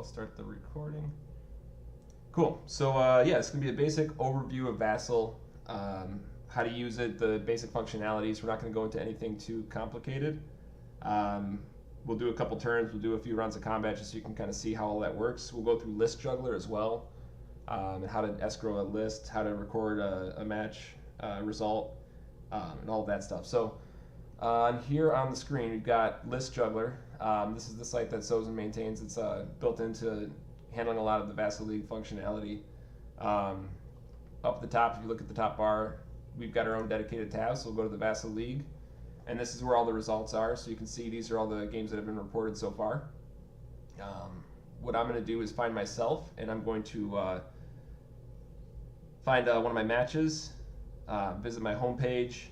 start the recording. Cool. So yeah, it's going to be a basic overview of Vassal, how to use it, the basic functionalities. We're not going to go into anything too complicated. We'll do a couple turns. We'll do a few runs of combat just so you can kind of see how all that works. We'll go through List Juggler as well, and how to escrow a list, how to record a match result, and all of that stuff. So here on the screen, we've got List Juggler. This is the site that Sozen maintains. It's built into handling a lot of the Vassal League functionality. Up at the top, if you look at the top bar, we've got our own dedicated tab, so we'll go to the Vassal League. And this is where all the results are, so you can see these are all the games that have been reported so far. What I'm going to do is find myself, and I'm going to find one of my matches, visit my homepage,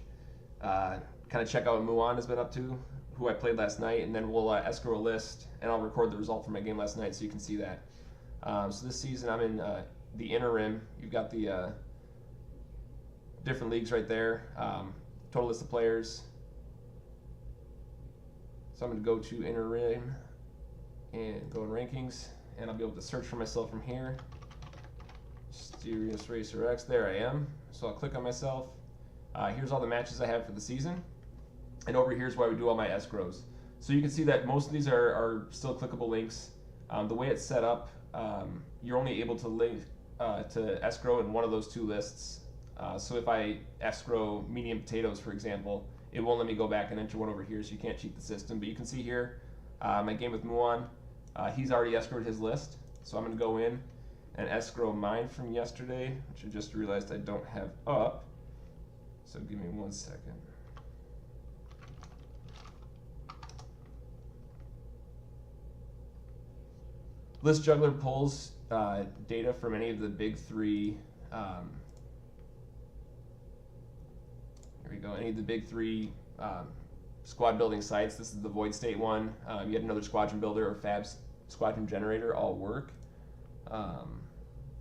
kind of check out what Muan has been up to, who I played last night, and then we'll escrow a list, and I'll record the result from my game last night so you can see that. So this season I'm in the Inner Rim. You've got the different leagues right there, total list of players. So I'm going to go to Inner Rim and go in Rankings, and I'll be able to search for myself from here. Mysterious Racer X, there I am. So I'll click on myself. Here's all the matches I have for the season. And over here's where we do all my escrows. So you can see that most of these are still clickable links. The way it's set up, you're only able to link to escrow in one of those two lists. So if I escrow medium potatoes, for example, it won't let me go back and enter one over here, so you can't cheat the system. But you can see here, my game with Muan, he's already escrowed his list. So I'm going to go in and escrow mine from yesterday, which I just realized I don't have up. So give me 1 second. List Juggler pulls data from any of the big three. Here we go. Any of the big three squad building sites. This is the Void State one. Yet another Squadron Builder or Fab Squadron Generator all work.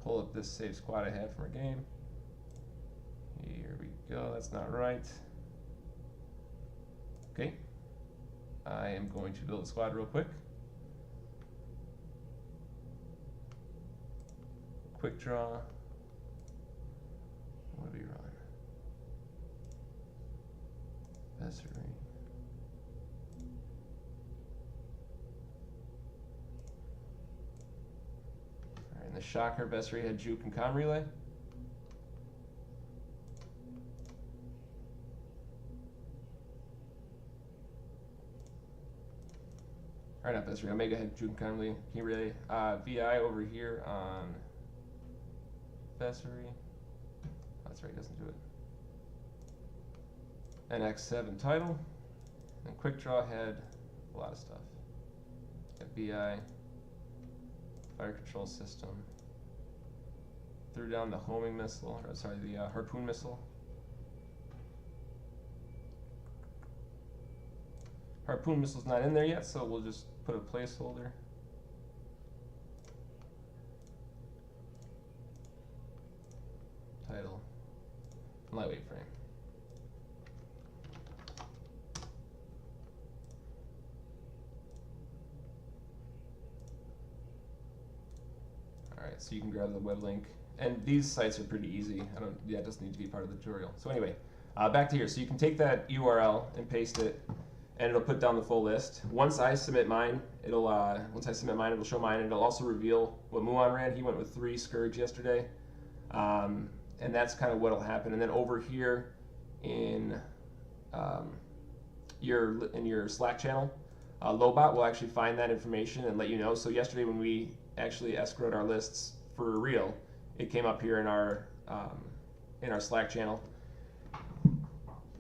Pull up this save squad I had from our game. Here we go. That's not right. Okay. I am going to build a squad real quick. Quick draw. What do we run? Vessery. Alright, and the Shocker Vessery had Juke and Com Relay. Alright, not Vessery. Omega had Juke and Com Relay. VI over here on Vessery. Oh, that's right, it doesn't do it. And X7 title. And Quick Draw had a lot of stuff. Got BI, Fire Control System. Threw down the homing missile, or sorry, the harpoon missile. Harpoon missile's not in there yet, so we'll just put a placeholder. Title, lightweight frame. Alright, so you can grab the web link. And these sites are pretty easy. It doesn't need to be part of the tutorial. So anyway, back to here. So you can take that URL and paste it, and it'll put down the full list. Once I submit mine, it'll show mine, and it'll also reveal what Muan ran. He went with 3 Scourge yesterday. And that's kind of what'll happen. And then over here in your Slack channel, Lobot will actually find that information and let you know. So yesterday when we actually escrowed our lists for real, it came up here in our Slack channel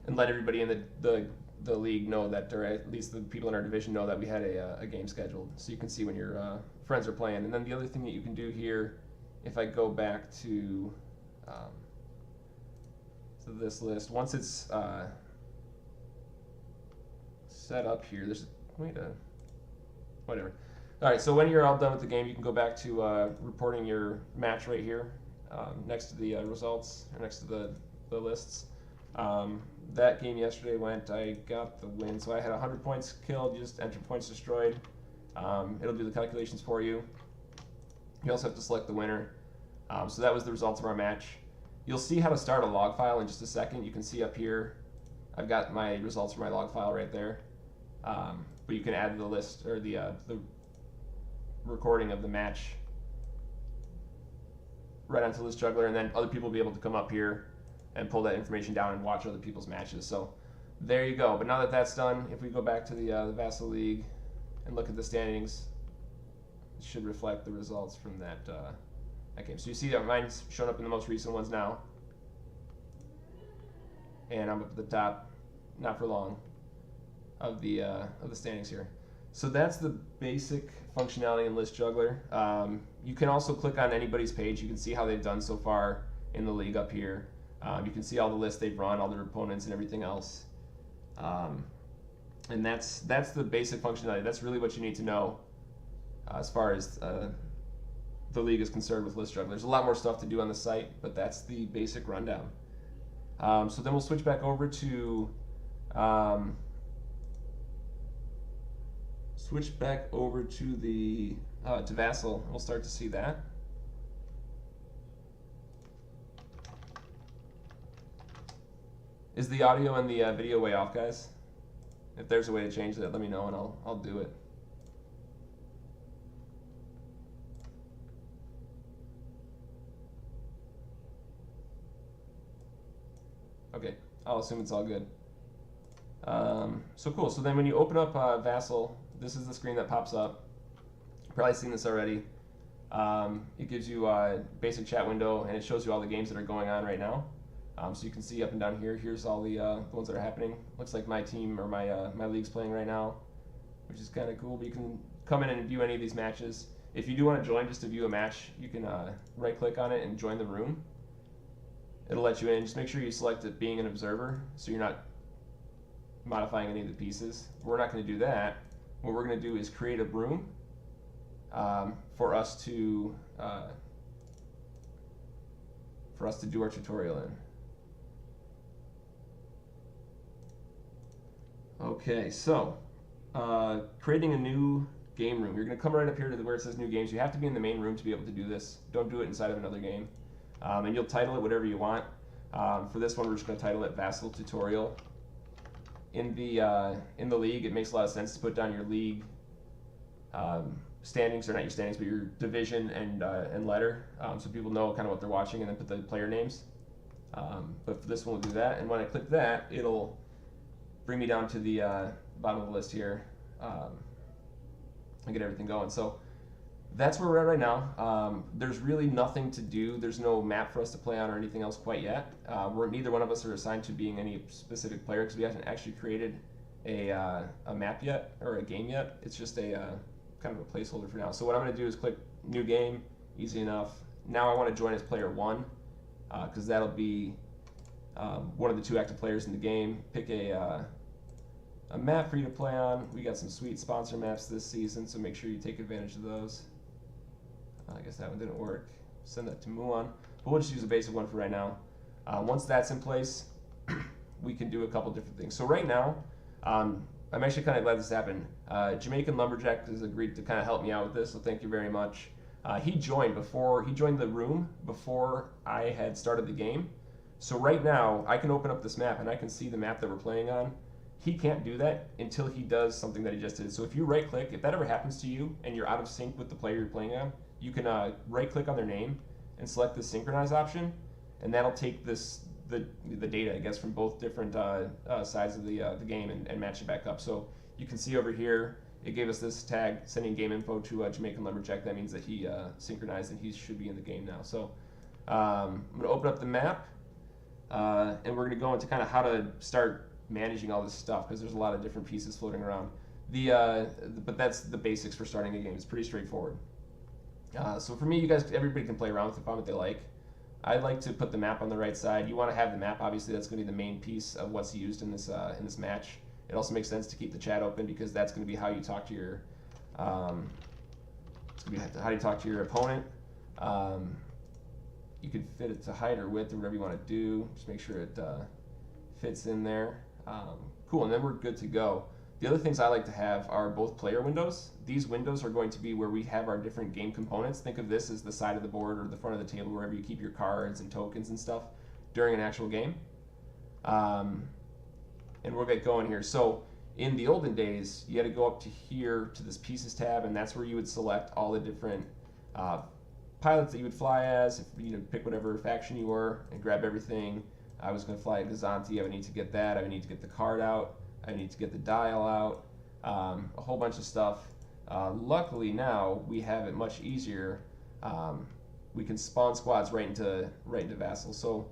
and let everybody in the league know that, or at least the people in our division know that we had a game scheduled. So you can see when your friends are playing. And then the other thing that you can do here, if I go back to this list, once it's set up here, there's a way to, whatever. All right, so when you're all done with the game, you can go back to reporting your match right here, next to the results, or next to the lists. That game yesterday went, I got the win, so I had 100 points killed. You just enter points destroyed. It'll do the calculations for you. You also have to select the winner. So that was the results of our match. You'll see how to start a log file in just a second. You can see up here, I've got my results for my log file right there. But you can add the list or the recording of the match right onto List Juggler, and then other people will be able to come up here and pull that information down and watch other people's matches. So there you go. But now that that's done, if we go back to the Vassal League and look at the standings, it should reflect the results from that game. So you see that mine's shown up in the most recent ones now, and I'm up at the top, not for long, of the standings here. So that's the basic functionality in List Juggler. You can also click on anybody's page. You can see how they've done so far in the league up here. You can see all the lists they've run, all their opponents, and everything else. And that's the basic functionality. That's really what you need to know as far as the league is concerned with List Juggler. There's a lot more stuff to do on the site, but that's the basic rundown. So then we'll switch back over to the to Vassal. We'll start to see that. Is the audio and the video way off, guys? If there's a way to change that, let me know and I'll do it. Okay, I'll assume it's all good. So cool. So then when you open up Vassal, this is the screen that pops up. You've probably seen this already. It gives you a basic chat window, and it shows you all the games that are going on right now. So you can see up and down here, here's all the ones that are happening. Looks like my team or my league's playing right now, which is kind of cool. But you can come in and view any of these matches. If you do want to join just to view a match, you can right-click on it and join the room. It'll let you in. Just make sure you select it being an observer, so you're not modifying any of the pieces. We're not going to do that. What we're going to do is create a room for us to do our tutorial in. Okay, so creating a new game room. You're going to come right up here to where it says new games. You have to be in the main room to be able to do this. Don't do it inside of another game. And you'll title it whatever you want. For this one, we're just going to title it Vassal Tutorial. In the league, it makes a lot of sense to put down your league standings, or not your standings, but your division and letter, so people know kind of what they're watching, and then put the player names. But for this one, we'll do that. And when I click that, it'll bring me down to the bottom of the list here and get everything going. So that's where we're at right now. There's really nothing to do. There's no map for us to play on or anything else quite yet. Neither one of us are assigned to being any specific player because we haven't actually created a map yet or a game yet. It's just a kind of a placeholder for now. So what I'm going to do is click New Game. Easy enough. Now I want to join as player 1 because that'll be one of the 2 active players in the game. Pick a map for you to play on. We got some sweet sponsor maps this season, so make sure you take advantage of those. I guess that one didn't work. Send that to Muon. But we'll just use a basic one for right now. Once that's in place, we can do a couple different things. So right now, I'm actually kind of glad this happened. Jamaican Lumberjack has agreed to kind of help me out with this, so thank you very much. He joined the room before I had started the game. So right now, I can open up this map and I can see the map that we're playing on. He can't do that until he does something that he just did. So if you right click, if that ever happens to you and you're out of sync with the player you're playing on, you can right click on their name and select the synchronize option, and that'll take the data, I guess, from both different sides of the game and match it back up. So you can see over here, it gave us this tag, sending game info to Jamaican Lumberjack. That means that he synchronized and he should be in the game now. So I'm going to open up the map, and we're going to go into kind of how to start managing all this stuff because there's a lot of different pieces floating around. But that's the basics for starting a game. It's pretty straightforward. So for me, you guys, everybody can play around with it, find what they like. I like to put the map on the right side. You want to have the map, obviously. That's going to be the main piece of what's used in this match. It also makes sense to keep the chat open because that's going to be how you talk to your how you talk to your opponent. You can fit it to height or width or whatever you want to do. Just make sure it fits in there. Cool, and then we're good to go. The other things I like to have are both player windows. These windows are going to be where we have our different game components. Think of this as the side of the board or the front of the table, wherever you keep your cards and tokens and stuff during an actual game. And we'll get going here. So in the olden days, you had to go up to here to this pieces tab, and that's where you would select all the different pilots that you would fly as. If you pick whatever faction you were and grab everything. I was going to fly a Gazanti. I would need to get that. I would need to get the card out. I need to get the dial out. A whole bunch of stuff. Luckily now we have it much easier. We can spawn squads right into Vassal. So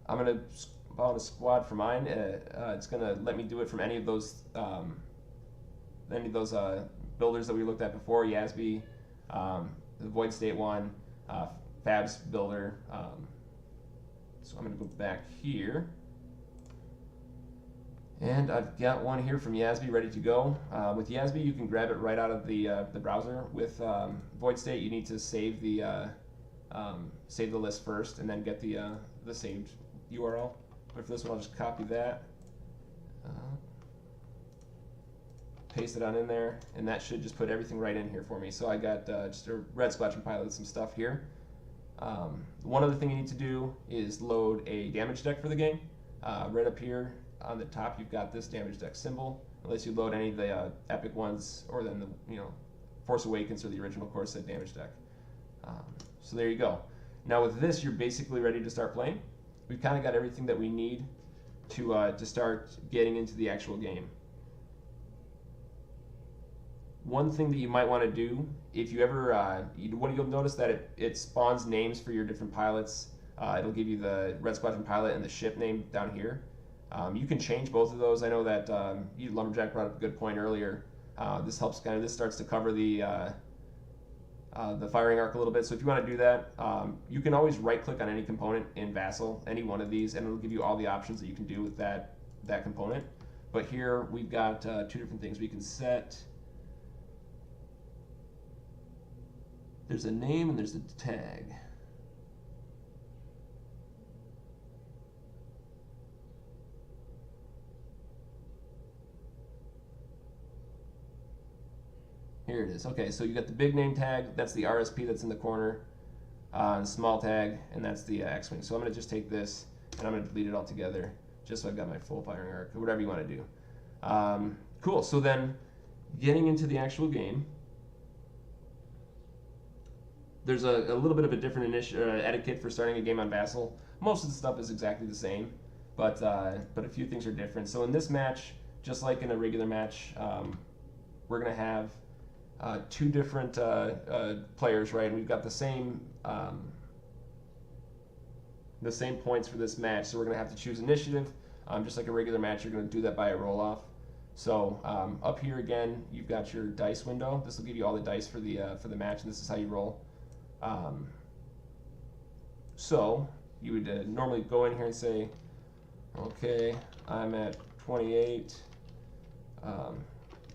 I'm going to spawn a squad for mine. It's going to let me do it from any of those builders that we looked at before. Yasby, the Void State one, Fab's builder. So I'm going to go back here. And I've got one here from Yasby ready to go. With Yasby, you can grab it right out of the browser. With Void State, you need to save the list first, and then get the saved URL. But for this one, I'll just copy that, paste it on in there, and that should just put everything right in here for me. So I got just a red squadron pilot with some stuff here. One other thing you need to do is load a damage deck for the game. Right up here on the top, you've got this damage deck symbol. Unless you load any of the epic ones, or then the Force Awakens or the original core set damage deck. So there you go. Now with this, you're basically ready to start playing. We've kind of got everything that we need to start getting into the actual game. One thing that you might want to do, if you ever, you'll notice that it spawns names for your different pilots. It'll give you the Red Squadron pilot and the ship name down here. You can change both of those. I know that Lumberjack brought up a good point earlier. This helps this starts to cover the firing arc a little bit. So if you want to do that, you can always right-click on any component in Vassal, any one of these, and it'll give you all the options that you can do with that component. But here we've got two different things we can set. There's a name and there's a tag. Here it is. Okay, so you got the big name tag. That's the RSP that's in the corner. The small tag, and that's the X-Wing. So I'm going to just take this, and I'm going to delete it all together, just so I've got my full firing arc, or whatever you want to do. Cool. So then, getting into the actual game, there's a little bit of a different etiquette for starting a game on Vassal. Most of the stuff is exactly the same, but a few things are different. So in this match, just like in a regular match, we're going to have two different players, right? And we've got the same points for this match, so we're going to have to choose initiative. Just like a regular match, you're going to do that by a roll-off. So up here again, you've got your dice window. This will give you all the dice for the match, and this is how you roll. So you would normally go in here and say, okay, I'm at 28.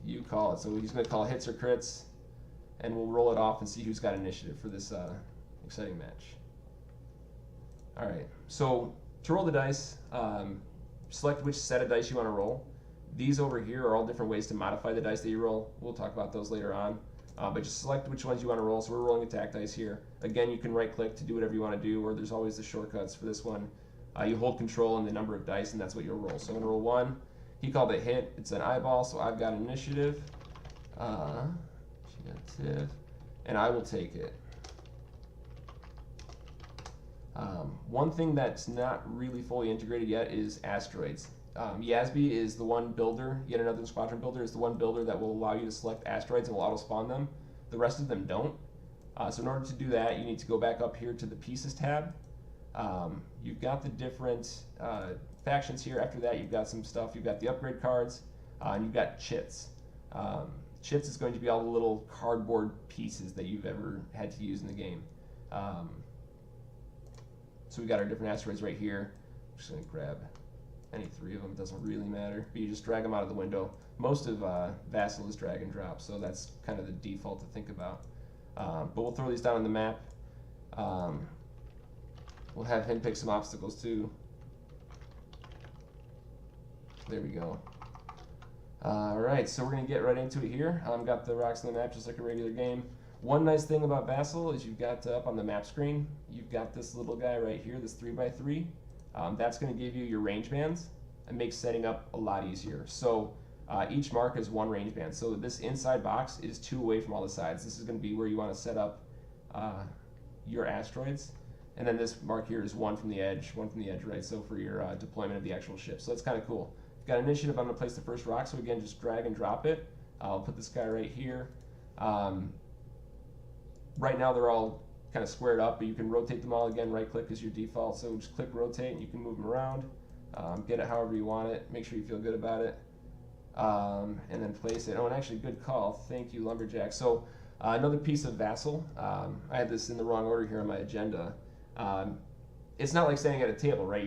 You call it. So he's going to call hits or crits, and we'll roll it off and see who's got initiative for this exciting match. All right. So to roll the dice, select which set of dice you want to roll. These over here are all different ways to modify the dice that you roll. We'll talk about those later on. But just select which ones you want to roll. So we're rolling attack dice here. Again, you can right-click to do whatever you want to do, or there's always the shortcuts for this one. You hold control and the number of dice, and that's what you'll roll. So I'm going to roll 1. He called it hit. It's an eyeball, so I've got initiative. And I will take it. One thing that's not really fully integrated yet is asteroids. Yasby is the one builder, yet another squadron builder, is the one builder that will allow you to select asteroids and will auto-spawn them. The rest of them don't. So in order to do that, you need to go back up here to the Pieces tab. You've got the different factions here. After that, you've got some stuff. You've got the upgrade cards, and you've got chits. Chits is going to be all the little cardboard pieces that you've ever had to use in the game. So we've got our different asteroids right here. I'm just going to grab any 3 of them. It doesn't really matter, but you just drag them out of the window. Most of Vassal is drag and drop, so that's kind of the default to think about. But we'll throw these down on the map. We'll have him pick some obstacles too. There we go. All right, so we're gonna get right into it here. Got the rocks on the map just like a regular game. One nice thing about Vassal is you've got up on the map screen, you've got this little guy right here, this 3x3. That's gonna give you your range bands and makes setting up a lot easier. So each mark is one range band. So this inside box is 2 away from all the sides. This is gonna be where you wanna set up your asteroids. And then this mark here is one from the edge, right? So for your deployment of the actual ship. So that's kind of cool. Got initiative, I'm gonna place the first rock. So again, just drag and drop it. I'll put this guy right here. Right now they're all kind of squared up, but you can rotate them all again. Right click is your default. So just click rotate and you can move them around. Get it however you want it. Make sure you feel good about it. And then place it. Oh, and actually good call. Thank you, Lumberjack. So another piece of Vassal. I had this in the wrong order here on my agenda. It's not like standing at a table, right?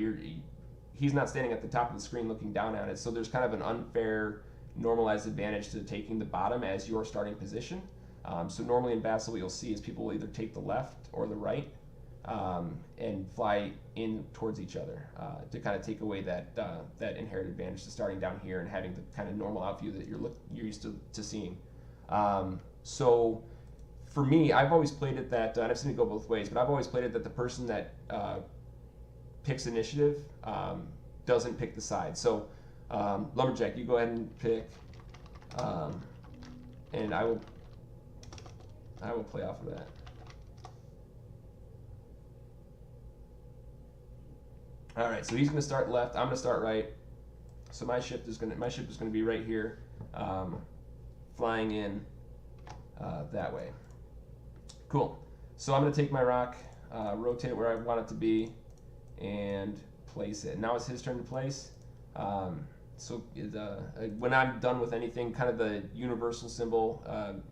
He's not standing at the top of the screen looking down at it, so there's kind of an unfair normalized advantage to taking the bottom as your starting position. So normally in Vassal, what you'll see is people will either take the left or the right and fly in towards each other to kind of take away that inherent advantage to starting down here and having the kind of normal out view that you're used to seeing. So for me, I've always played it that, and I've seen it go both ways, but I've always played it that the person that picks initiative doesn't pick the side. So Lumberjack, you go ahead and pick, and I will play off of that. All right, so he's going to start left. I'm going to start right. So my ship is going to be right here, flying in that way. Cool. So I'm going to take my rock, rotate it where I want it to be, and place it. Now it's his turn to place. When I'm done with anything, kind of the universal symbol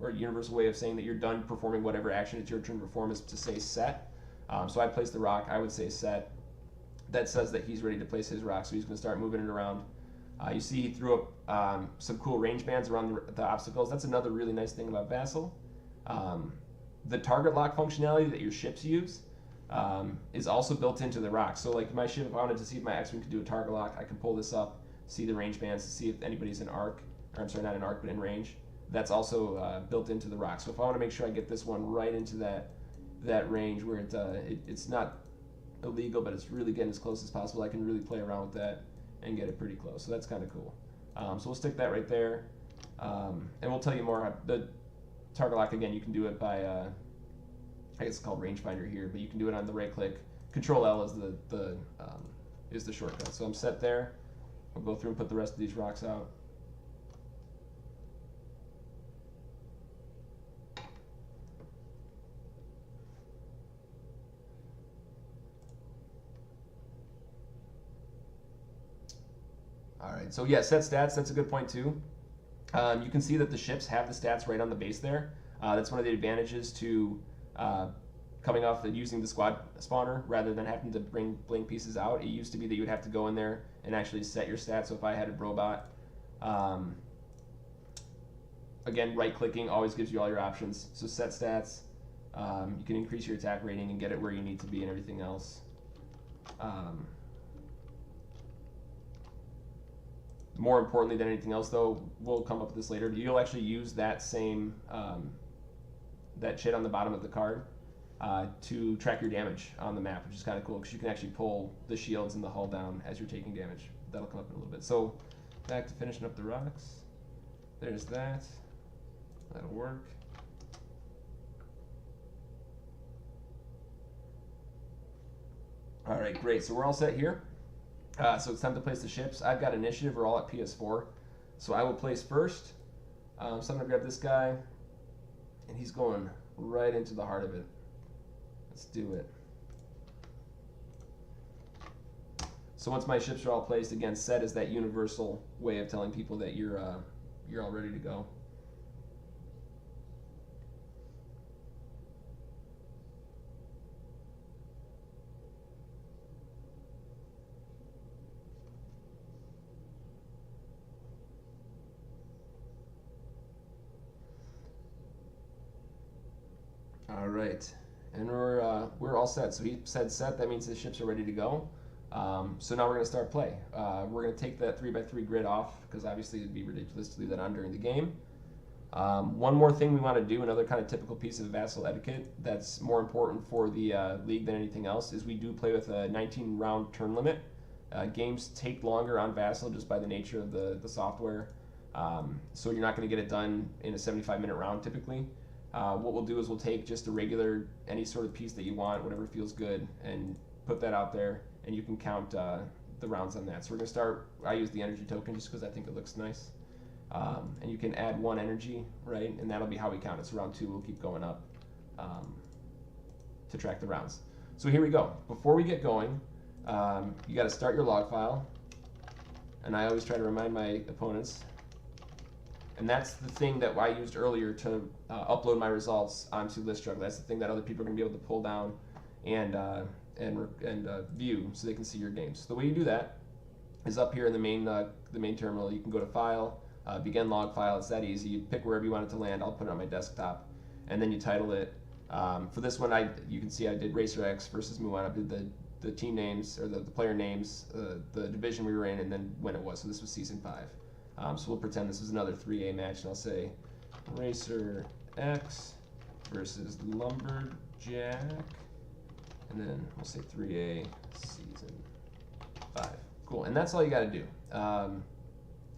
or universal way of saying that you're done performing whatever action it's your turn to perform is to say set. So I place the rock. I would say set. That says that he's ready to place his rock, so he's going to start moving it around. You see he threw up some cool range bands around the obstacles. That's another really nice thing about Vassal. The target lock functionality that your ships use is also built into the rock. So like my ship, if I wanted to see if my X-Wing could do a target lock, I can pull this up, see the range bands to see if anybody's in arc, or I'm sorry, not in arc, but in range. That's also built into the rock. So if I want to make sure I get this one right into that range where it's not illegal, but it's really getting as close as possible, I can really play around with that and get it pretty close. So that's kind of cool. So we'll stick that right there, and we'll tell you more. The target lock, again, you can do it by, I guess it's called rangefinder here, but you can do it on the right click. Control L is the shortcut. So I'm set there. We'll go through and put the rest of these rocks out. All right, so yeah, set stats, that's a good point too. You can see that the ships have the stats right on the base there. That's one of the advantages to coming off and using the squad spawner rather than having to bring blank pieces out. It used to be that you would have to go in there and actually set your stats. So if I had a robot, again, right clicking always gives you all your options. So set stats, you can increase your attack rating and get it where you need to be and everything else. More importantly than anything else, though, we'll come up with this later, you'll actually use that same, that chit on the bottom of the card to track your damage on the map, which is kind of cool because you can actually pull the shields and the hull down as you're taking damage. That'll come up in a little bit. So back to finishing up the rocks. There's that. That'll work. All right, great. So we're all set here. So it's time to place the ships. I've got initiative. We're all at PS4. So I will place first. So I'm going to grab this guy, and he's going right into the heart of it. Let's do it. So once my ships are all placed, again, set is that universal way of telling people that you're all ready to go. All right, and we're all set. So he said set. That means his ships are ready to go. So now we're going to start play. We're going to take that 3x3 grid off because obviously it'd be ridiculous to leave that on during the game. One more thing we want to do, another kind of typical piece of Vassal etiquette that's more important for the league than anything else, is we do play with a 19-round turn limit. Games take longer on Vassal just by the nature of the software. So you're not going to get it done in a 75-minute round typically. What we'll do is we'll take just a regular, any sort of piece that you want, whatever feels good, and put that out there, and you can count the rounds on that. So we're going to start, I use the energy token just because I think it looks nice. And you can add 1 energy, right? And that'll be how we count it. So round 2 will keep going up to track the rounds. So here we go. Before we get going, you got to start your log file. And I always try to remind my opponents. And that's the thing that I used earlier to upload my results onto List Juggler. That's the thing that other people are going to be able to pull down and view so they can see your games. So the way you do that is up here in the main terminal. You can go to File, Begin Log File. It's that easy. You pick wherever you want it to land. I'll put it on my desktop, and then you title it. For this one, you can see I did Racer X versus Muon. I did the team names or the player names, the division we were in, and then when it was. So this was Season 5. So we'll pretend this is another 3A match, and I'll say Racer X versus Lumberjack, and then we'll say 3A Season 5. Cool, and that's all you got to do.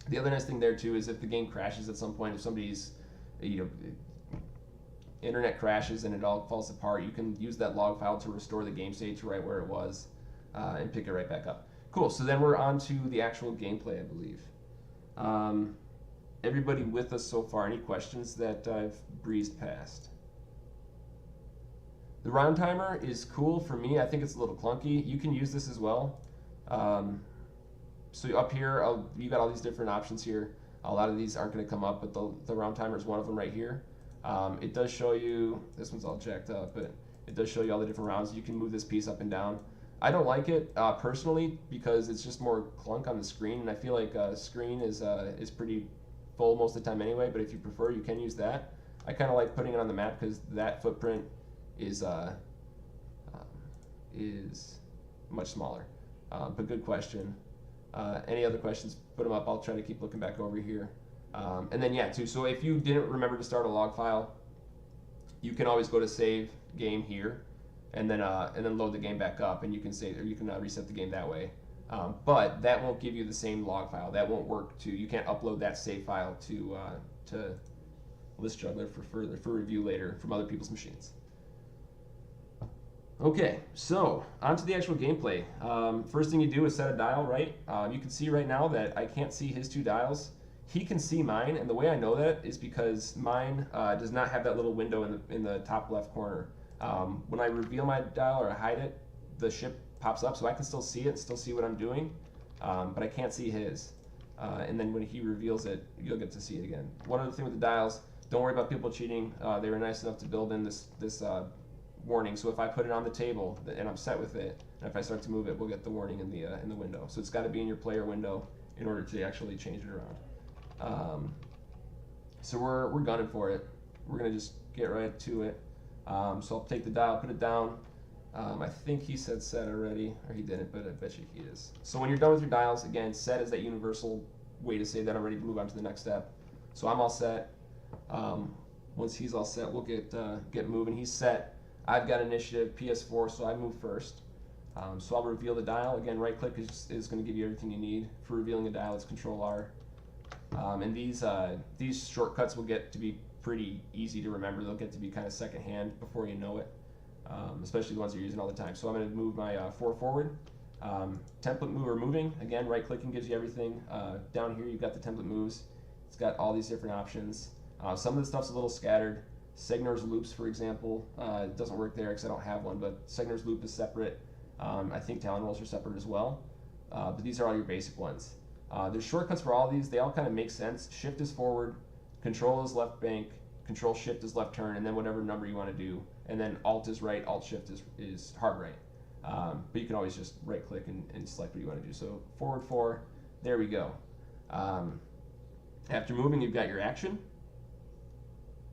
The other nice thing there too is if the game crashes at some point, if somebody's internet crashes and it all falls apart, you can use that log file to restore the game state to right where it was and pick it right back up. Cool, so then we're on to the actual gameplay, I believe. Everybody with us so far, any questions that I've breezed past? The round timer is cool for me. I think it's a little clunky. You can use this as well. So up here, you got all these different options here. A lot of these aren't going to come up, but the round timer is one of them right here. It does show you, this one's all jacked up, but it does show you all the different rounds. You can move this piece up and down. I don't like it personally because it's just more clunk on the screen, and I feel like screen is pretty full most of the time anyway, but if you prefer, you can use that. I kind of like putting it on the map because that footprint is much smaller. But good question. Any other questions, put them up. I'll try to keep looking back over here. And then, yeah, too, so if you didn't remember to start a log file, you can always go to Save Game here, and then load the game back up, and you can save, or you can reset the game that way. But that won't give you the same log file. That won't work you can't upload that save file to List Juggler for review later from other people's machines. Okay, so on to the actual gameplay. First thing you do is set a dial, right? You can see right now that I can't see his 2 dials. He can see mine, and the way I know that is because mine does not have that little window in the top left corner. When I reveal my dial or I hide it, the ship pops up, so I can still see it, still see what I'm doing, but I can't see his. And then when he reveals it, you'll get to see it again. One other thing with the dials, don't worry about people cheating. They were nice enough to build in this warning, so if I put it on the table and I'm set with it, and if I start to move it, we'll get the warning in the window. So it's got to be in your player window in order to actually change it around. So we're gunning for it. We're gonna just get right to it. So I'll take the dial, put it down. I think he said set already, or he didn't, but I bet you he is. So when you're done with your dials, again, set is that universal way to say that I'm ready to move on to the next step. So I'm all set. Once he's all set, we'll get moving. He's set. I've got initiative, PS4, so I move first. So I'll reveal the dial. Again, right click is going to give you everything you need. For revealing a dial, it's Control R. And these shortcuts will get to be pretty easy to remember. They'll get to be kind of secondhand before you know it, especially the ones you're using all the time. So I'm going to move my 4 forward. Template move or moving. Again, right clicking gives you everything. Down here you've got the template moves. It's got all these different options. Some of the stuff's a little scattered. Segner's loops, for example, it doesn't work there because I don't have one, but Segner's loop is separate. I think Talon rolls are separate as well. But these are all your basic ones. There's shortcuts for all these. They all kind of make sense. Shift is forward, Control is left bank, Control Shift is left turn, and then whatever number you want to do. And then Alt is right, Alt Shift is hard right. But you can always just right click and select what you want to do. So forward 4, there we go. After moving, you've got your action.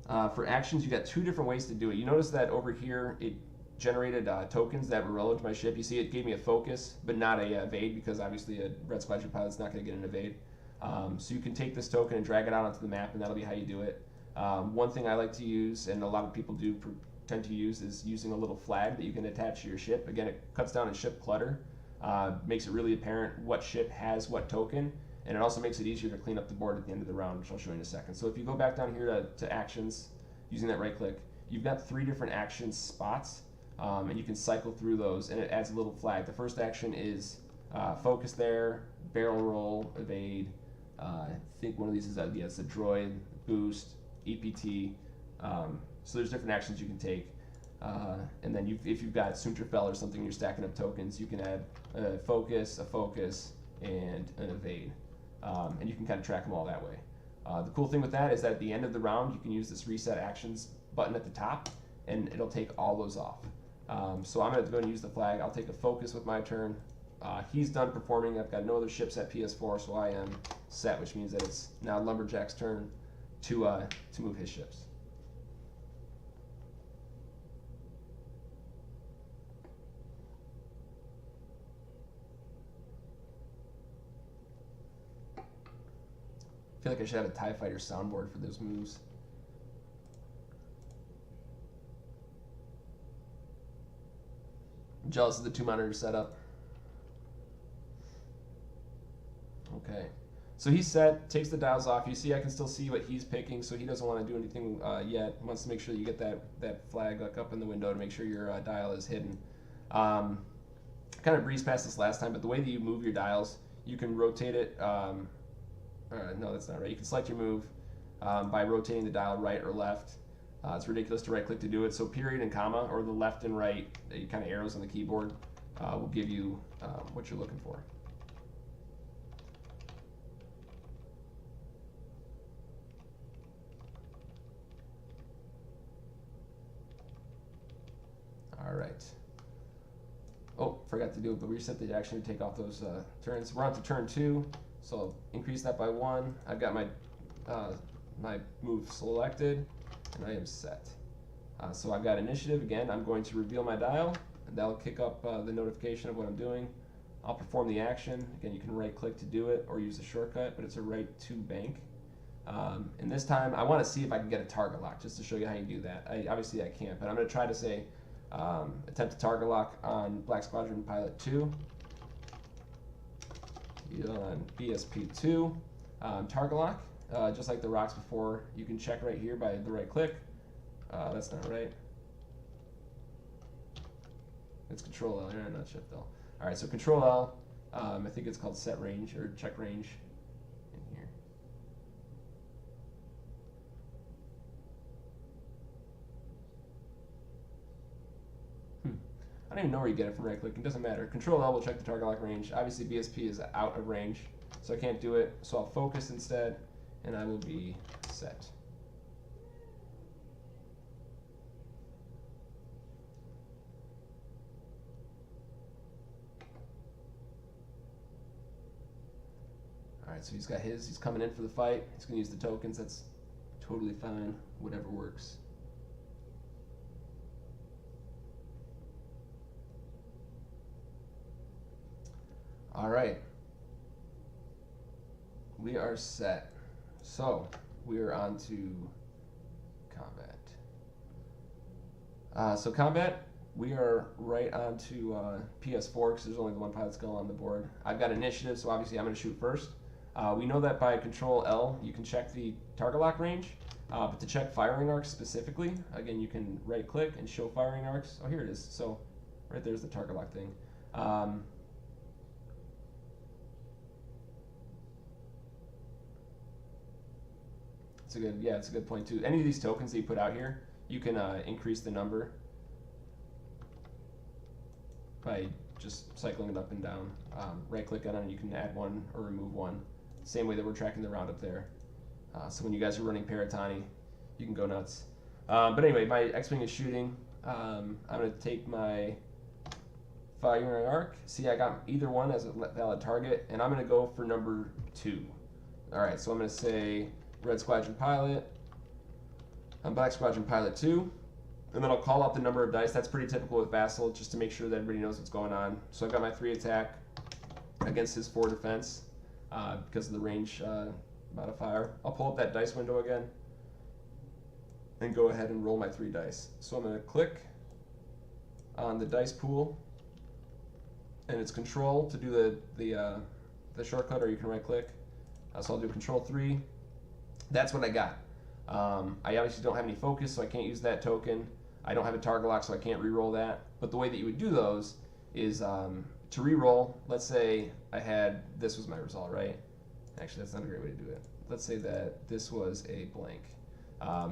For actions, you've got 2 different ways to do it. You notice that over here, generated tokens that were relevant to my ship. You see, it gave me a focus, but not a evade, because obviously a Red Squadron pilot's not going to get an evade. So you can take this token and drag it out onto the map, and that'll be how you do it. One thing I like to use, and a lot of people do tend to use, is using a little flag that you can attach to your ship. Again, it cuts down on ship clutter, makes it really apparent what ship has what token, and it also makes it easier to clean up the board at the end of the round, which I'll show you in a second. So if you go back down here to actions, using that right click, you've got 3 different action spots, and you can cycle through those, and it adds a little flag. The first action is focus there, barrel roll, evade. I think one of these is it's a droid, boost, EPT. So there's different actions you can take. And then if you've got Sunterfell or something, you're stacking up tokens, you can add a focus, and an evade. And you can kind of track them all that way. The cool thing with that is that at the end of the round, you can use this reset actions button at the top, and it'll take all those off. So I'm going to go and use the flag. I'll take a focus with my turn. He's done performing. I've got no other ships at PS4, so I am set, which means that it's now Lumberjack's turn to move his ships. I feel like I should have a TIE Fighter soundboard for those moves. I'm jealous of the 2-monitor setup. Okay, so he's set, takes the dials off. You see I can still see what he's picking, so he doesn't want to do anything yet. He wants to make sure that you get that flag up in the window to make sure your dial is hidden. Kind of breezed past this last time, but the way that you move your dials, you can rotate it. No, that's not right. You can select your move by rotating the dial right or left. It's ridiculous to right-click to do it. So period and comma, or the left and right, kind of arrows on the keyboard, will give you what you're looking for. All right. Oh, forgot to do it, but reset the action to take off those turns. We're on to turn 2, so I'll increase that by 1. I've got my my move selected, and I am set. So I've got initiative. Again, I'm going to reveal my dial, and that'll kick up the notification of what I'm doing. I'll perform the action. Again, you can right-click to do it or use a shortcut, but it's a right to bank. And this time, I want to see if I can get a target lock, just to show you how you do that. Obviously, I can't, but I'm going to try to say attempt a target lock on Black Squadron Pilot 2. On BSP2, target lock, just like the rocks before, you can check right here by the right click. That's not right. It's Control L, not Shift L. All right, so Control L, I think it's called set range or check range in here. I don't even know where you get it from right clicking, doesn't matter. Control L will check the target lock range. Obviously BSP is out of range, so I can't do it. So I'll focus instead, and I will be set. All right, so he's got he's coming in for the fight. He's gonna use the tokens, that's totally fine, whatever works. All right, we are set. So we are on to combat. So combat, we are right on to PS4 because there's only the one pilot skill on the board. I've got initiative, so obviously I'm going to shoot first. We know that by Control L, you can check the target lock range, but to check firing arcs specifically, again, you can right click and show firing arcs. Oh, here it is. So right there's the target lock thing. It's a good point too. Any of these tokens that you put out here, you can increase the number by just cycling it up and down. Right click on it and you can add one or remove one. Same way that we're tracking the round up there. So when you guys are running Paratani, you can go nuts. But anyway, my X-Wing is shooting. I'm going to take my firing arc. See, I got either one as a valid target, and I'm going to go for number 2. All right, so I'm going to say Red Squadron Pilot. I'm Black Squadron Pilot 2. And then I'll call out the number of dice. That's pretty typical with Vassal, just to make sure that everybody knows what's going on. So I've got my 3 attack against his 4 defense because of the range modifier. I'll pull up that dice window again and go ahead and roll my 3 dice. So I'm going to click on the dice pool, and it's Control to do the shortcut, or you can right click. So I'll do Control 3. That's what I got. I obviously don't have any focus, so I can't use that token. I don't have a target lock, so I can't re-roll that. But the way that you would do those is to re-roll. Let's say I had, this was my result, right? Actually, that's not a great way to do it. Let's say that this was a blank.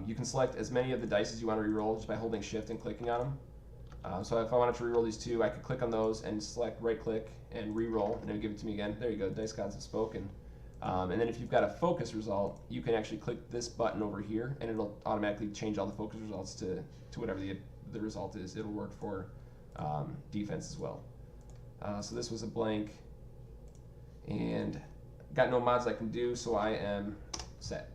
You can select as many of the dice as you want to re-roll just by holding Shift and clicking on them. So if I wanted to re-roll these 2, I could click on those and select right-click and re-roll, and it would give it to me again. There you go, dice gods have spoken. And then if you've got a focus result, you can actually click this button over here, and it'll automatically change all the focus results to whatever the result is. It'll work for defense as well. So this was a blank, and got no mods I can do, so I am set.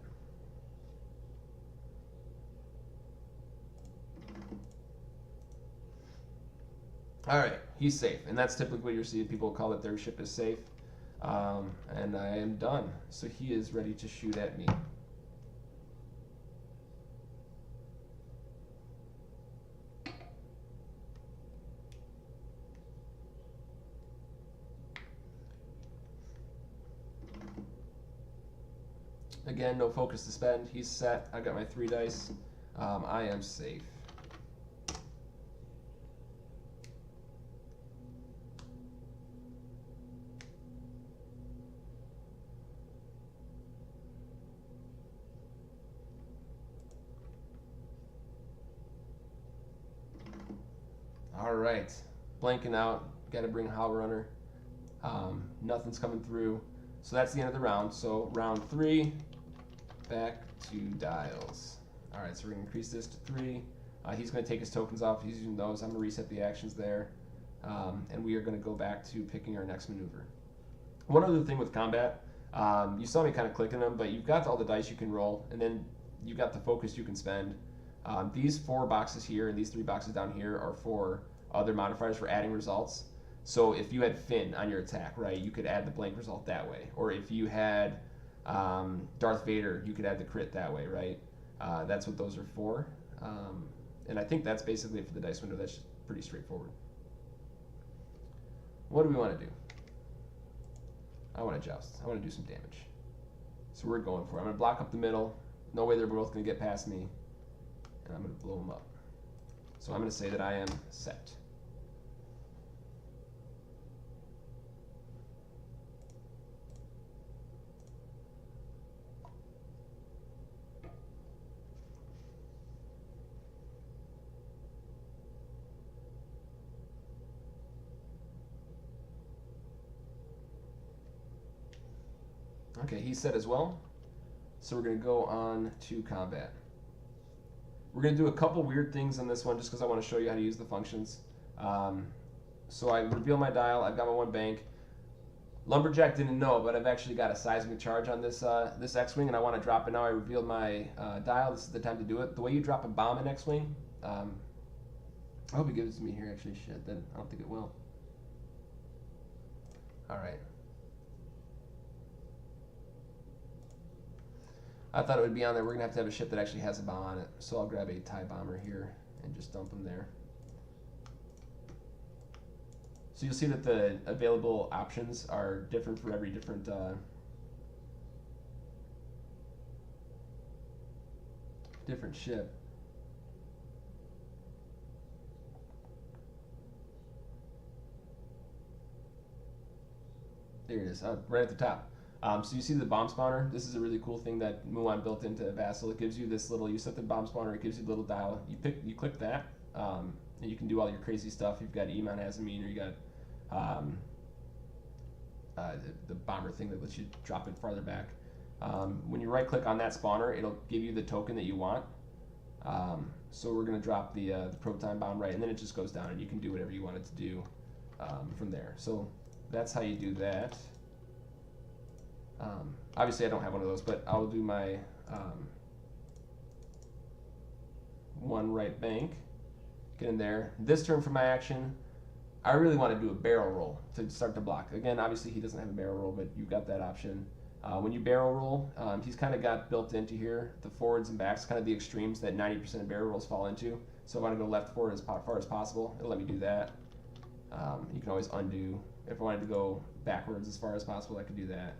All right, he's safe, and that's typically what you see. People call it their ship is safe. And I am done. So he is ready to shoot at me. Again, no focus to spend. He's set. I got my 3 dice. I am safe. All right, blanking out. Got to bring How Runner. Nothing's coming through. So that's the end of the round. So round 3, back to dials. All right, so we're gonna increase this to 3. He's gonna take his tokens off. He's using those. I'm gonna reset the actions there, and we are gonna go back to picking our next maneuver. One other thing with combat, you saw me kind of clicking them, but you've got all the dice you can roll, and then you've got the focus you can spend. These 4 boxes here and these 3 boxes down here are for other modifiers for adding results. So if you had Finn on your attack, right, you could add the blank result that way. Or if you had Darth Vader, you could add the crit that way, right? That's what those are for. And I think that's basically it for the dice window. That's pretty straightforward. What do we want to do? I want to joust. I want to do some damage. So we're going for it. I'm going to block up the middle. No way they're both going to get past me. And I'm going to blow them up. So I'm going to say that I am set. Okay, he's set as well. So we're going to go on to combat. We're going to do a couple weird things on this one just because I want to show you how to use the functions. So I reveal my dial. I've got my 1 bank. Lumberjack didn't know, but I've actually got a seismic charge on this this X-Wing, and I want to drop it now. I revealed my dial. This is the time to do it. The way you drop a bomb in X-Wing, I hope he gives it to me here, actually. Shit, then I don't think it will. All right. I thought it would be on there. We're going to have a ship that actually has a bomb on it. So I'll grab a TIE bomber here and just dump them there. So you'll see that the available options are different for every different different ship. There it is, right at the top. So you see the bomb spawner. This is a really cool thing that Muon built into Vassal. It gives you this little, you set the bomb spawner, it gives you a little dial. You click that, and you can do all your crazy stuff. You've got Emon as a mean, or you got the bomber thing that lets you drop it farther back. When you right click on that spawner, it'll give you the token that you want. So we're going to drop the proton bomb right, and then it just goes down, and you can do whatever you want it to do from there. So that's how you do that. Obviously, I don't have one of those, but I'll do my 1 right bank. Get in there. This turn for my action, I really want to do a barrel roll to start the block. Again, obviously he doesn't have a barrel roll, but you've got that option. When you barrel roll, he's kind of got built into here, the forwards and backs, kind of the extremes that 90% of barrel rolls fall into. So I want to go left forward as far as possible. It'll let me do that. You can always undo. If I wanted to go backwards as far as possible, I could do that.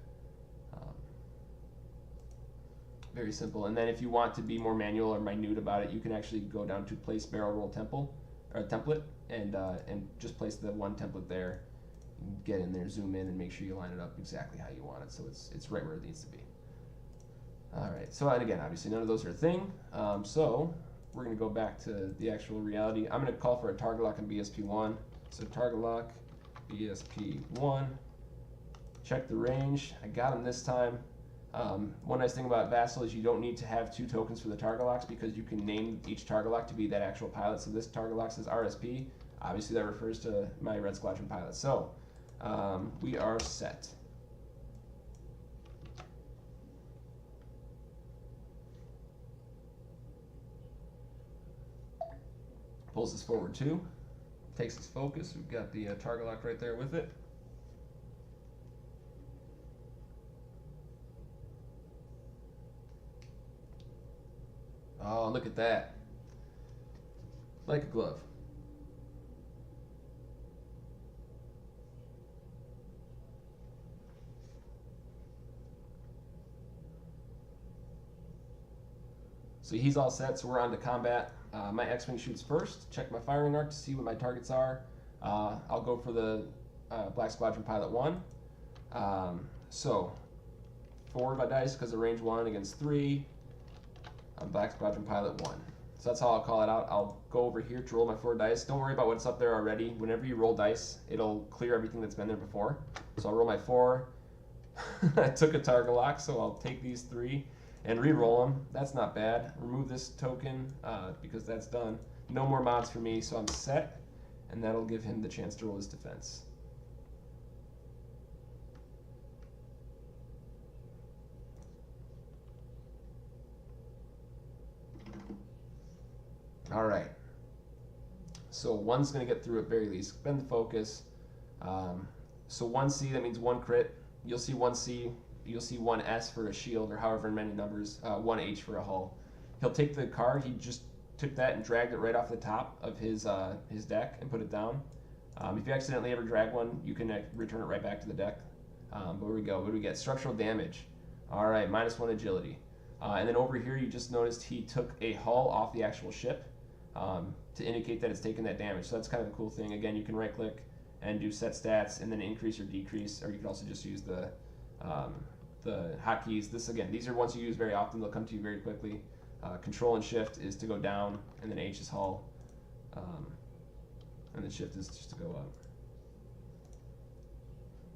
Very simple. And then if you want to be more manual or minute about it, you can actually go down to place barrel roll template and just place the one template there. Get in there, zoom in, and make sure you line it up exactly how you want it, so it's right where it needs to be. All right. So and again, obviously none of those are a thing. So we're going to go back to the actual reality. I'm going to call for a target lock in BSP1. So target lock BSP1. Check the range. I got him this time. One nice thing about Vassal is you don't need to have 2 tokens for the target locks because you can name each target lock to be that actual pilot. So this target lock says RSP. Obviously that refers to my Red Squadron pilot. So we are set. Pulls this forward 2. Takes his focus. We've got the target lock right there with it. Oh, look at that. Like a glove. So he's all set, so we're on to combat. My X-Wing shoots first. Check my firing arc to see what my targets are. I'll go for the Black Squadron Pilot 1. So, forward my dice because of range 1 against 3. Black Squadron Pilot 1. So that's how I'll call it out. I'll go over here to roll my 4 dice. Don't worry about what's up there already. Whenever you roll dice, it'll clear everything that's been there before. So I'll roll my 4. I took a target lock, so I'll take these 3 and re-roll them. That's not bad. Remove this token because that's done. No more mods for me, so I'm set, and that'll give him the chance to roll his defense. All right. So 1's going to get through at very least. Spend the focus. So 1C, that means 1 crit. You'll see 1C. You'll see 1S for a shield, or however many numbers. 1H for a hull. He'll take the card. He just took that and dragged it right off the top of his deck and put it down. If you accidentally ever drag one, you can return it right back to the deck. But here we go. What do we get? Structural damage. All right, -1 agility. And then over here, you just noticed he took a hull off the actual ship. To indicate that it's taken that damage. So that's kind of a cool thing. Again, you can right click and do set stats and then increase or decrease, or you can also just use the hotkeys. This again, these are ones you use very often. They'll come to you very quickly. Control and shift is to go down, and then H is hull, and then shift is just to go up.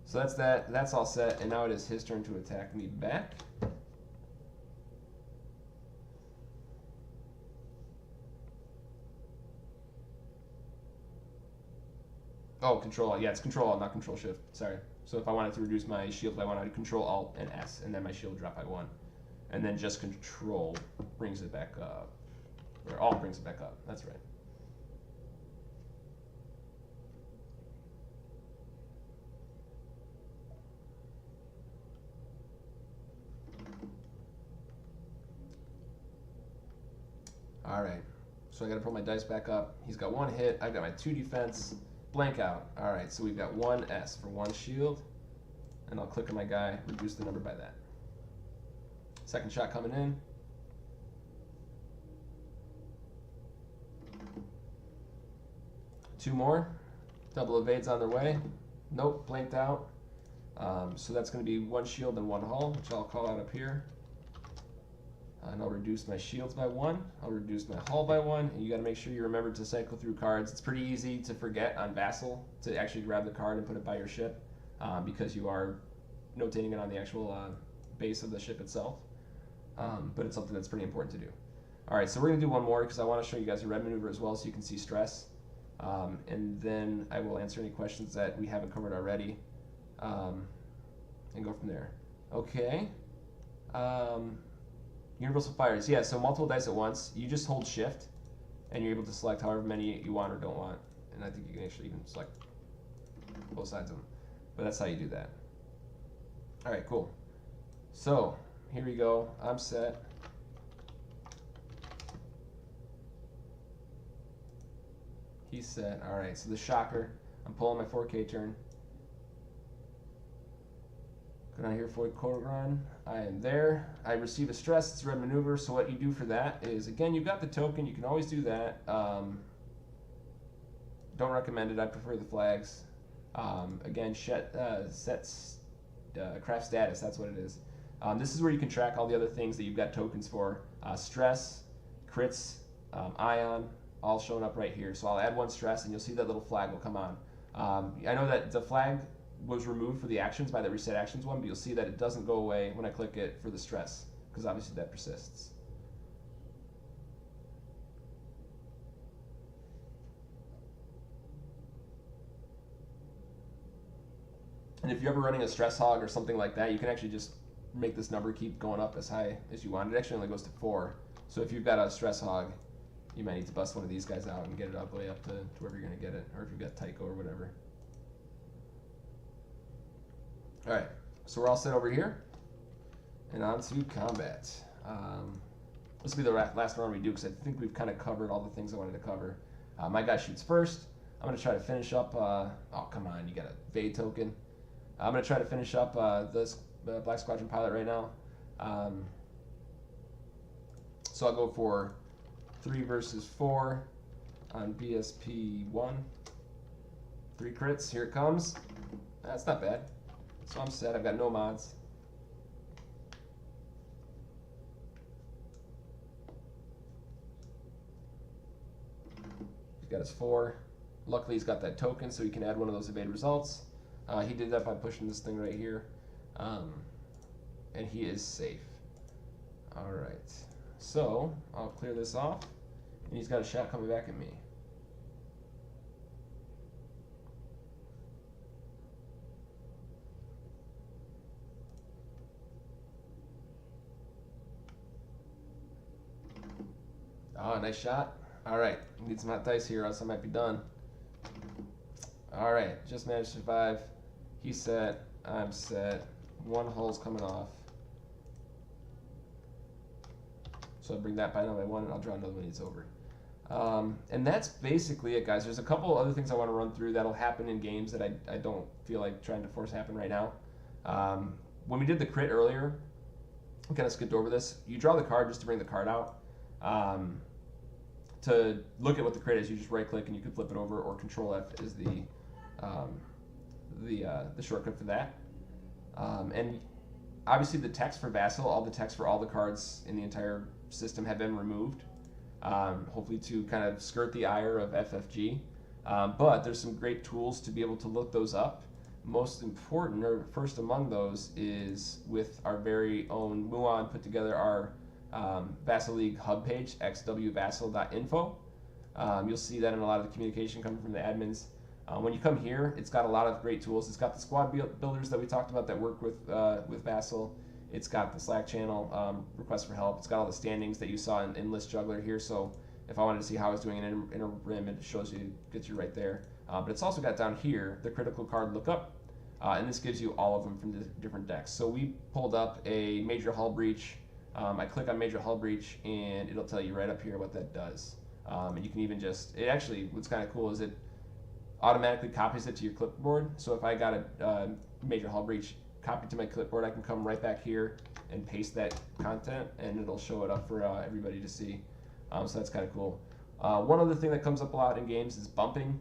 So that's that. That's all set, and now it is his turn to attack me back. Oh, Control, yeah, it's Control Alt, not Control Shift, sorry. So if I wanted to reduce my shield by 1, I'd Control Alt and S, and then my shield would drop by 1. And then just Control brings it back up, or Alt brings it back up, that's right. All right, so I gotta pull my dice back up. He's got 1 hit, I've got my 2 defense. Blank out. All right, so we've got 1S for 1 shield, and I'll click on my guy, reduce the number by that. Second shot coming in. Two more. Double evades on their way. Nope, blanked out. So that's going to be 1 shield and 1 hull, which I'll call out up here. And I'll reduce my shields by 1. I'll reduce my hull by 1. And you got to make sure you remember to cycle through cards. It's pretty easy to forget on Vassal to actually grab the card and put it by your ship because you are notating it on the actual base of the ship itself. But it's something that's pretty important to do. All right, so we're going to do one more because I want to show you guys a red maneuver as well so you can see stress. And then I will answer any questions that we haven't covered already and go from there. Okay. Universal fires. Yeah, so multiple dice at once. You just hold shift and you're able to select however many you want or don't want. And I think you can actually even select both sides of them. But that's how you do that. All right, cool. So here we go. I'm set. He's set. All right, so the shocker. I'm pulling my 4K turn. Go down here for code run. I am there. I receive a stress. It's a red maneuver. So what you do for that is, again, you've got the token. You can always do that. Don't recommend it. I prefer the flags. Again, sets craft status. That's what it is. This is where you can track all the other things that you've got tokens for. Stress, crits, ion, all showing up right here. So I'll add one stress, and you'll see that little flag will come on. I know that the flag was removed for the actions by the reset actions one, but you'll see that it doesn't go away when I click it for the stress, because obviously that persists. And if you're ever running a stress hog or something like that, you can actually just make this number keep going up as high as you want. It actually only goes to 4. So if you've got a stress hog, you might need to bust one of these guys out and get it all the way up to wherever you're going to get it, or if you've got Tycho or whatever. All right, so we're all set over here, and on to combat. This will be the last round we do, because I think we've kind of covered all the things I wanted to cover. My guy shoots first. I'm going to try to finish up. Oh, come on, you got a Vade token. I'm going to try to finish up this Black Squadron pilot right now. So I'll go for 3 versus 4 on BSP 1. 3 crits. Here it comes. That's not bad. So I'm set. I've got no mods. He's got his 4. Luckily, he's got that token, so he can add one of those evade results. He did that by pushing this thing right here. And he is safe. All right. So I'll clear this off. And he's got a shot coming back at me. Oh, nice shot. All right, need some hot dice here, or else I might be done. All right, just managed to survive. He's set. I'm set. 1 hull's coming off. So I'll bring that by another by 1, and I'll draw another when it's over. And that's basically it, guys. There's a couple other things I want to run through that'll happen in games that I don't feel like trying to force happen right now. When we did the crit earlier, I kind of skipped over this. You draw the card just to bring the card out. To look at what the crit is, you just right click and you can flip it over, or Control F is the shortcut for that. And obviously the text for Vassal, all the text for all the cards in the entire system have been removed, hopefully to kind of skirt the ire of FFG. But there's some great tools to be able to look those up. Most important, or first among those, is with our very own Muon put together our Vassal League hub page, xwvassal.info. You'll see that in a lot of the communication coming from the admins. When you come here, it's got a lot of great tools. It's got the squad builders that we talked about that work with Vassal. It's got the Slack channel, request for help. It's got all the standings that you saw in List Juggler here. So if I wanted to see how I was doing in a rim, it shows you, gets you right there. But it's also got down here the critical card lookup, and this gives you all of them from the different decks. So we pulled up a major hull breach. I click on major hull breach, and it'll tell you right up here what that does. And you can even just, it actually, what's kind of cool is it automatically copies it to your clipboard. So if I got a major hull breach copied to my clipboard, I can come right back here and paste that content, and it'll show it up for everybody to see. So that's kind of cool. One other thing that comes up a lot in games is bumping.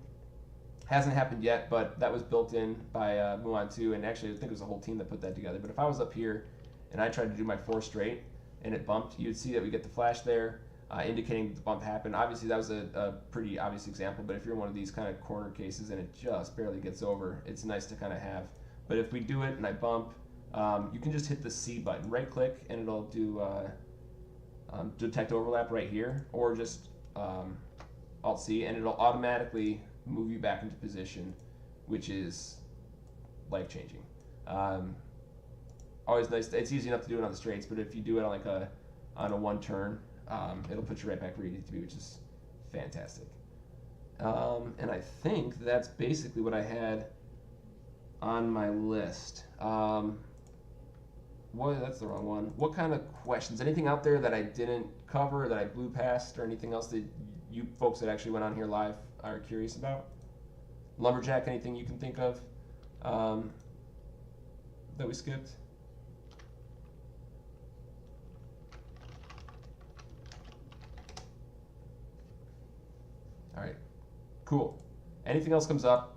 Hasn't happened yet, but that was built in by Muon 2, and actually I think it was a whole team that put that together. But if I was up here and I tried to do my 4 straight and it bumped, you'd see that we get the flash there indicating that the bump happened. Obviously that was a pretty obvious example, but if you're in one of these kind of corner cases and it just barely gets over, it's nice to kind of have. But if we do it and I bump, you can just hit the C button, right click, and it'll do detect overlap right here, or just Alt C, and it'll automatically move you back into position, which is life changing. Always nice. It's easy enough to do it on the straights, but if you do it on like on a 1 turn, it'll put you right back where you need to be, which is Fantastic. And I think that's basically what I had on my list. That's the wrong one. What kind of questions? Anything out there that I didn't cover, that I blew past, or anything else that you folks that actually went on here live are curious about? Lumberjack, anything you can think of that we skipped? All right, cool. Anything else comes up,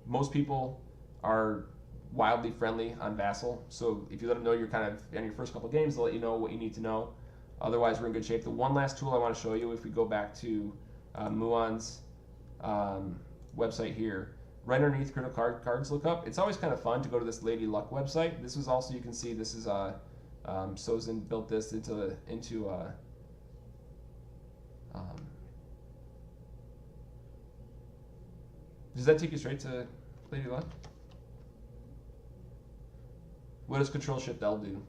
most people are wildly friendly on Vassal, so if you let them know you're kind of in your first couple games, they'll let you know what you need to know. Otherwise, we're in good shape. The one last tool I want to show you, if we go back to Muon's website here, right underneath critical cards lookup, it's always kind of fun to go to this Lady Luck website. This was also, you can see this is Sozin built this into does that take you straight to Lady Luck? What does Control Shift L do?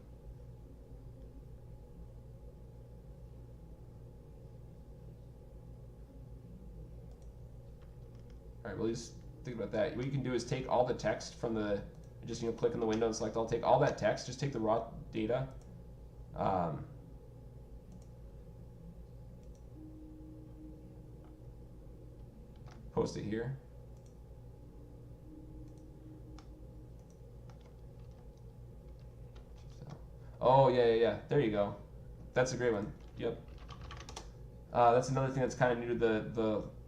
All right, well, just think about that. What you can do is take all the text from the, just click in the window and select all. Take all that text. Just take the raw data. Post it here. Oh, yeah. There you go. That's a great one. Yep. That's another thing that's kind of new to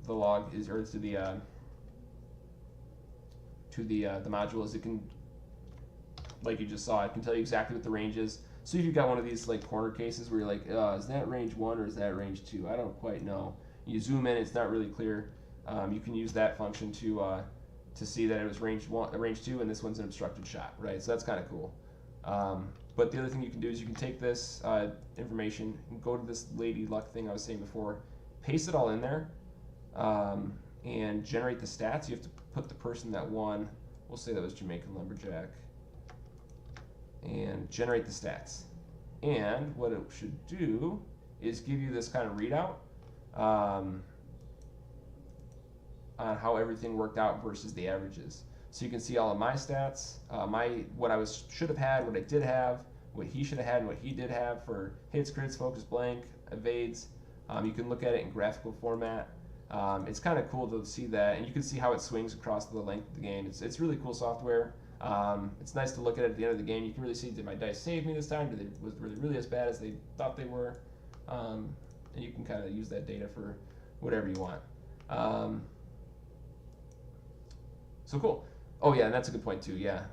the log is, or to the module, is it can, like you just saw, it can tell you exactly what the range is. So if you've got one of these like corner cases where you're like, is that range 1 or is that range 2? I don't quite know. You zoom in, it's not really clear. You can use that function to see that it was range 2, and this one's an obstructed shot, right? So that's kind of cool. But the other thing you can do is you can take this information and go to this Lady Luck thing I was saying before, paste it all in there, and generate the stats. You have to put the person that won, we'll say that was Jamaican Lumberjack, and generate the stats. And what it should do is give you this kind of readout on how everything worked out versus the averages. So you can see all of my stats, what I should have had, what I did have, what he should have had, and what he did have for hits, crits, focus blank, evades. You can look at it in graphical format. It's kind of cool to see that, and you can see how it swings across the length of the game. It's really cool software. It's nice to look at it at the end of the game. You can really see, did my dice save me this time? Were they really as bad as they thought they were? And you can kind of use that data for whatever you want. So cool. Oh yeah, and that's a good point too. Yeah,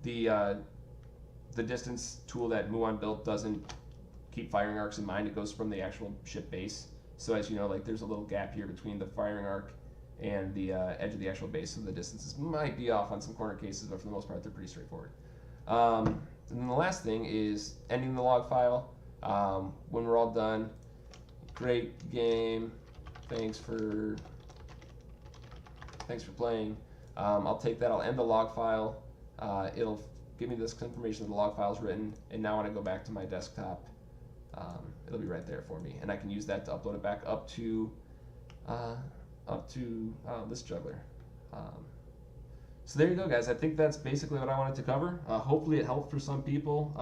the distance tool that Muon built doesn't keep firing arcs in mind. It goes from the actual ship base. So as you know, like there's a little gap here between the firing arc and the edge of the actual base, so the distances might be off on some corner cases, but for the most part, they're pretty straightforward. And then the last thing is ending the log file. When we're all done, great game. Thanks for playing. I'll take that. I'll end the log file. It'll give me this information that the log file is written, and now when I go back to my desktop, it'll be right there for me, and I can use that to upload it back up to List Juggler. So there you go, guys. I think that's basically what I wanted to cover. Hopefully it helped for some people.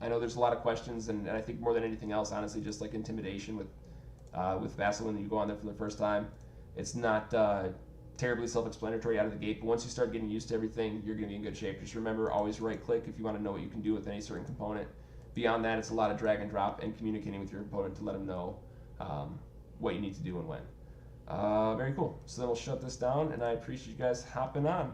I know there's a lot of questions, and I think more than anything else, honestly, just like intimidation with Vassal when you go on there for the first time. It's not terribly self-explanatory out of the gate, but once you start getting used to everything, you're going to be in good shape. Just remember, always right-click if you want to know what you can do with any certain component. Beyond that, it's a lot of drag and drop and communicating with your opponent to let them know what you need to do and when. Very cool. So then we'll shut this down, and I appreciate you guys hopping on.